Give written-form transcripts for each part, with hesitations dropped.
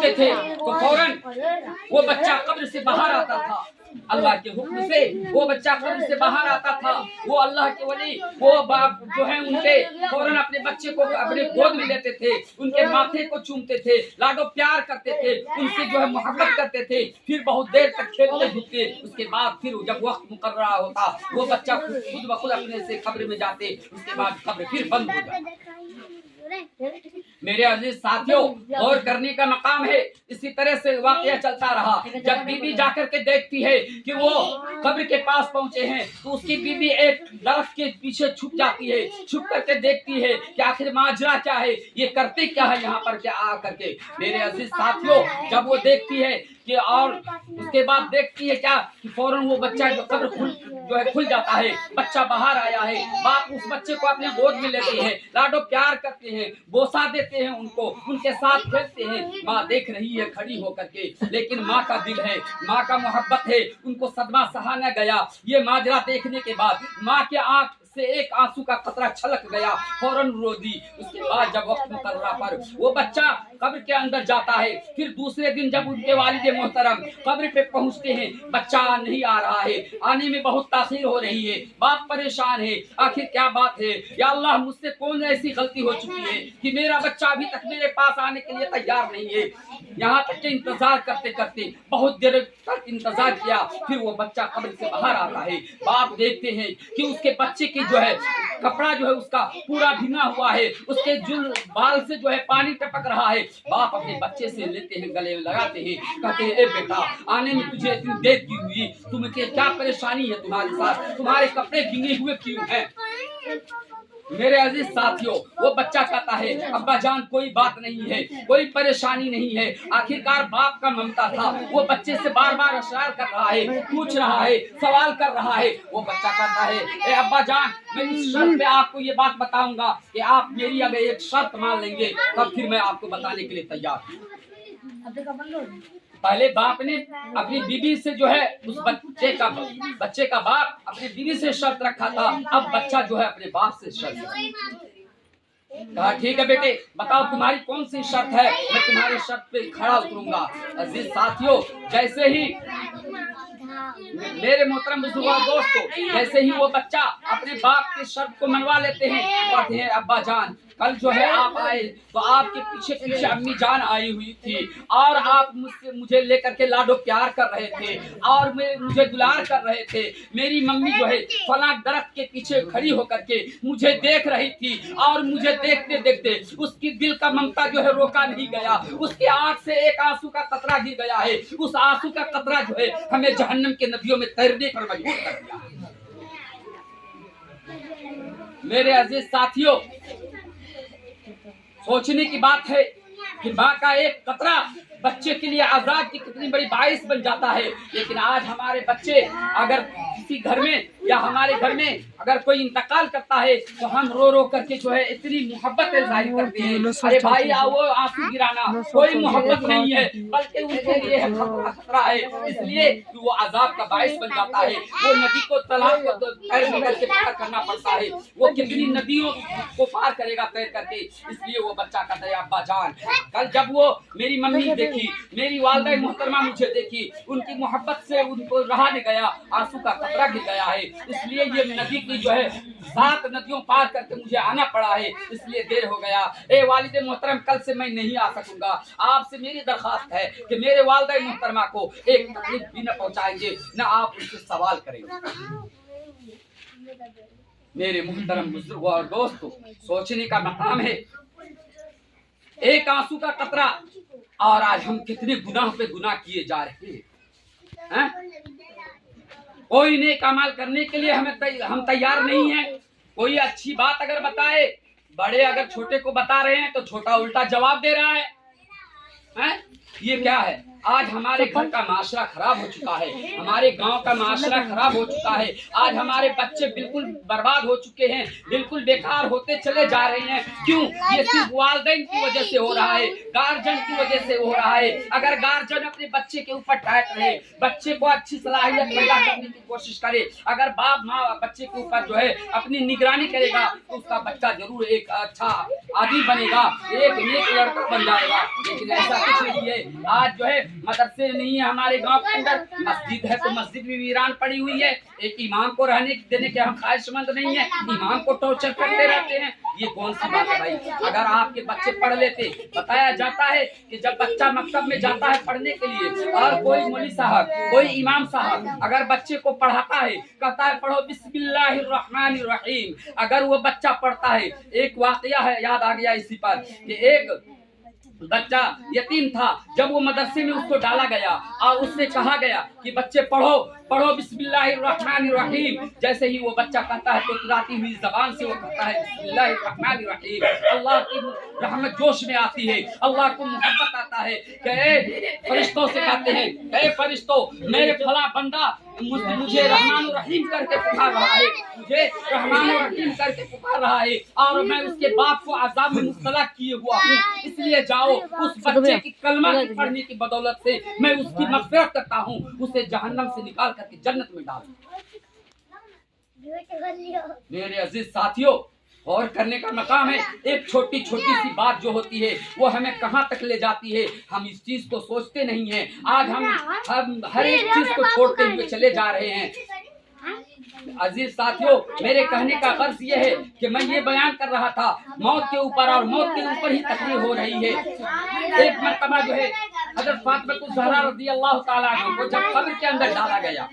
पहुंचते थे तो फौरन वो बच्चा कब्र से बाहर आता था। अल्लाह के हुक्म से वो बच्चा कब्र से बाहर आता था। वो अल्लाह के वली वो बाप जो है उनके फौरन अपने बच्चे को अपने गोद में लेते थे, उनके माथे को चूमते थे, लाडो प्यार करते थे, उनसे जो है मोहब्बत करते थे। फिर बहुत देर तक खेलते धूपते, उसके बाद फिर जब वक्त मुकर्रर होता वो बच्चा खुद ब खुद अपने से कब्र में जाते, उसके बाद कब्र फिर बंद हो जाता। मेरे अजीज साथियों, गौर करने का मकाम है। इसी तरह से वाकया चलता रहा। जब बीबी जाकर के देखती है कि वो कब्र के पास पहुंचे हैं तो उसकी बीबी एक दरख्त के पीछे छुप जाती है। छुप करके देखती है कि आखिर माजरा क्या है, ये करते क्या है यहाँ पर क्या आ करके। मेरे अजीज साथियों, जब वो देखती है कि और उसके बाद देखती है क्या कि फौरन वो बच्चा जो कब्र खुल जाता है, बच्चा बाहर आया है। बाप उस बच्चे को अपने गोद में लेते हैं, लाडो प्यार करते हैं, बोसा देते हैं उनको, उनके साथ खेलते हैं। माँ देख रही है खड़ी होकर के, लेकिन माँ का दिल है, माँ का मोहब्बत है, उनको सदमा सहा न गया। ये माजरा देखने के बाद माँ के आंख से एक आंसू का कतरा छलक गया, फौरन रो दी। उसके बाद जब वक्त मुकर्रर पर वो बच्चा कब्र के अंदर जाता है, फिर दूसरे दिन जब उनके वालिद मोहतरम कब्र पे पहुंचते हैं, बच्चा नहीं आ रहा है, आने में बहुत ताखीर हो रही है। बाप परेशान है, आखिर क्या बात है, या अल्लाह मुझसे कौन ऐसी गलती हो चुकी है कि मेरा बच्चा अभी तक मेरे पास आने के लिए तैयार नहीं है। यहाँ तक के इंतजार करते करते बहुत देर तक इंतजार किया, फिर वो बच्चा कब्र से बाहर आता है। बाप देखते हैं कि उसके बच्चे की जो है कपड़ा जो है उसका पूरा भींगा हुआ है, उसके बाल से जो है पानी टपक रहा है। बाप अपने बच्चे से लेते हैं, गले में लगाते हैं, कहते हैं ए बेटा, आने में तुझे इतनी देर क्यों हुई, तुम्हें क्या परेशानी है तुम्हारे साथ, तुम्हारे कपड़े भींगे हुए क्यों हैं। मेरे अजीज साथियों, वो बच्चा कहता है अब्बा जान कोई बात नहीं है, कोई परेशानी नहीं है। आखिरकार बाप का ममता था, वो बच्चे से बार बार इशरार कर रहा है, पूछ रहा है, सवाल कर रहा है। वो बच्चा कहता है ए अब्बा जान, मैं इस शर्त पे आपको ये बात बताऊंगा कि आप मेरी अगर एक शर्त मान लेंगे तब फिर मैं आपको बताने के लिए तैयार हूँ। पहले बाप ने अपनी बीवी से जो है उस बच्चे का बाप अपनी बीवी से शर्त रखा था, अब बच्चा जो है अपने बाप से शर्त कहा ठीक है बेटे बताओ तुम्हारी कौन सी शर्त है, मैं तुम्हारी शर्त पे खड़ा उतरूंगा। अजीज साथियों, जैसे ही मेरे मोहतरम बुजुर्ग दोस्तों, जैसे ही वो बच्चा अपने बाप की शर्त को मनवा लेते हैं, कहते हैं अब्बा जान कल जो है आप आए तो आपके पीछे पीछे अम्मी जान आई हुई थी और आप मुझे लेकर के लाडो प्यार कर रहे थे और मुझे दुलार कर रहे थे। मेरी मम्मी जो है फला दरख्त के पीछे खड़ी होकर के मुझे देख रही थी और मुझे देखते देखते उसकी दिल का ममता जो है रोका नहीं गया, उसके आंख से एक आंसू का कतरा गिर गया है। उस आंसू का कतरा जो है हमें जहन्नम के नदियों में तैरने पर मजबूर कर दिया। मेरे अजीज साथियों, सोचने की बात है कि माँ का एक कतरा बच्चे के लिए आजाद की कितनी बड़ी बाइस बन जाता है। लेकिन आज हमारे बच्चे अगर किसी घर में या हमारे घर में अगर कोई इंतकाल करता है तो हम रो रो करके जो है इतनी मोहब्बत जाहिर करते हैं, अरे भाई आओ आंसू गिराना कोई मोहब्बत नहीं है, बल्कि उनके लिए खतरा है, इसलिए कि वो अजाब का बाइस बन जाता है। वो नदी को तालाब को तैर करके पार करना पड़ता है, वो कितनी नदियों को पार करेगा तैर करके। इसलिए वो बच्चा कहता है अब्बा जान कल जब वो मेरी मम्मी देखी, मेरी वालिदा मोहतरमा मुझे देखी, उनकी मोहब्बत से उनको रहा नहीं गया, आंसू का कतरा गिर गया है, इसलिए ये नदी की जो है 7 नदियों पार करके मुझे आना पड़ा है, इसलिए देर हो गया। ए वालिद मोहतरम कल से मैं नहीं आ सकूंगा, आपसे मेरी दरखास्त है कि मेरे वालिदा मोहतरमा को एक तकलीफ भी न पहुंचाएंगे, न आप उनसे सवाल करेंगे। मेरे मुहतरम बुजुर्गों और दोस्तों, सोचने का मकाम है, एक आंसू का कतरा और आज हम कितने गुनाह पे गुनाह किए जा रहे हैं। कोई नेक अमल करने के लिए हम तैयार नहीं हैं। कोई अच्छी बात अगर बताए, बड़े अगर छोटे को बता रहे हैं तो छोटा उल्टा जवाब दे रहा है? ये क्या है? आज हमारे घर का माशरा खराब हो चुका है, हमारे गांव का माशरा खराब हो चुका है। आज हमारे बच्चे बिल्कुल बर्बाद हो चुके हैं, बिल्कुल बेकार होते चले जा रहे हैं। क्यों? ये सिर्फ वालिदैन की वजह से हो रहा है, गार्जियन की वजह से हो रहा है। अगर गार्जियन अपने बच्चे के ऊपर टाइट रहे, बच्चे को अच्छी सलाहियत पैदा करने की कोशिश करे, अगर बाप माँ बच्चे के ऊपर जो है अपनी निगरानी करेगा तो उसका बच्चा जरूर एक अच्छा आदमी बनेगा, एक नेक लड़का बन जाएगा। लेकिन ऐसा कुछ नहीं रही है। आज जो है मदरसे नहीं है हमारे गांव के अंदर, मस्जिद है तो मस्जिद भी वीरान पड़ी हुई है। एक इमाम को रहने देने के हम ख्वाहिशमंद नहीं है, इमाम को टॉर्चर करते रहते हैं। ये कौन सी बात है भाई? अगर आपके बच्चे पढ़ लेते, बताया जाता है कि जब बच्चा मकतब में जाता है पढ़ने के लिए और कोई मौलवी साहब, कोई इमाम साहब अगर बच्चे को पढ़ाता है, कहता है पढ़ो बिस्मिल्लाहिर्रहमानिर्रहीम, अगर वो बच्चा पढ़ता है, एक वाकया है याद आ गया इसी पर कि एक बच्चा यतीम था, जब वो मदरसे में उसको डाला गया और उससे कहा गया कि बच्चे पढ़ो पढ़ो बिस्मिल्लाहिर्रहमानिर्रहीम, जैसे ही वो बच्चा कहता है तो तुराती हुई जबान से वो कहता है बिस्मिल्लाहिर्रहमानिर्रहीम, अल्लाह की रहमत जोश में आती है, अल्लाह को मोहब्बत आता है कि फरिश्तों से कहते हैं कि फरिश्तों मेरे फला बंदा मुझे रहमान रहीम करके पुकार रहा है, मुझे रहमान रहीम करके पुकार रहा है और मैं उसके बाप को अजाब में मुब्तला किए हुआ हूँ, इसलिए जाओ उस बच्चे की कलमा की पढ़ने की बदौलत से मैं उसकी मग़फ़िरत करता हूँ, उसे जहन्नम से निकाल करके जन्नत में डाल। मेरे अजीज साथियों, और करने का मकाम है। एक छोटी छोटी सी बात जो होती है वो हमें कहाँ तक ले जाती है, हम इस चीज को सोचते नहीं हैं। आज हम हर एक चीज को छोड़ते हुए चले जा रहे हैं। अजीज साथियों, मेरे कहने का गर्ज ये है कि मैं ये बयान कर रहा था मौत के ऊपर, और मौत के ऊपर ही तकरीर हो रही है। एक मर्तबा जो है हज़रत फातिमा ज़हरा रज़ी अल्लाह ताला अन्हा को जब कब्र के अंदर डाला गया,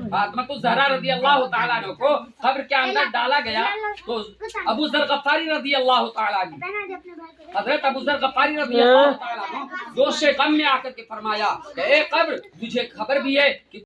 फातिमा ज़हरा रज़ी अल्लाह ताला अन्हा को कब्र के अंदर डाला गया तो अबू ज़र गफ़ारी रज़ी अल्लाह ताला अन्हु, हज़रत अबू ज़र गफ़ारी रज़ी अल्लाह ताला अन्हु जोश गम में आकर के फरमाया कि ए कब्र, तुझे खबर भी है कि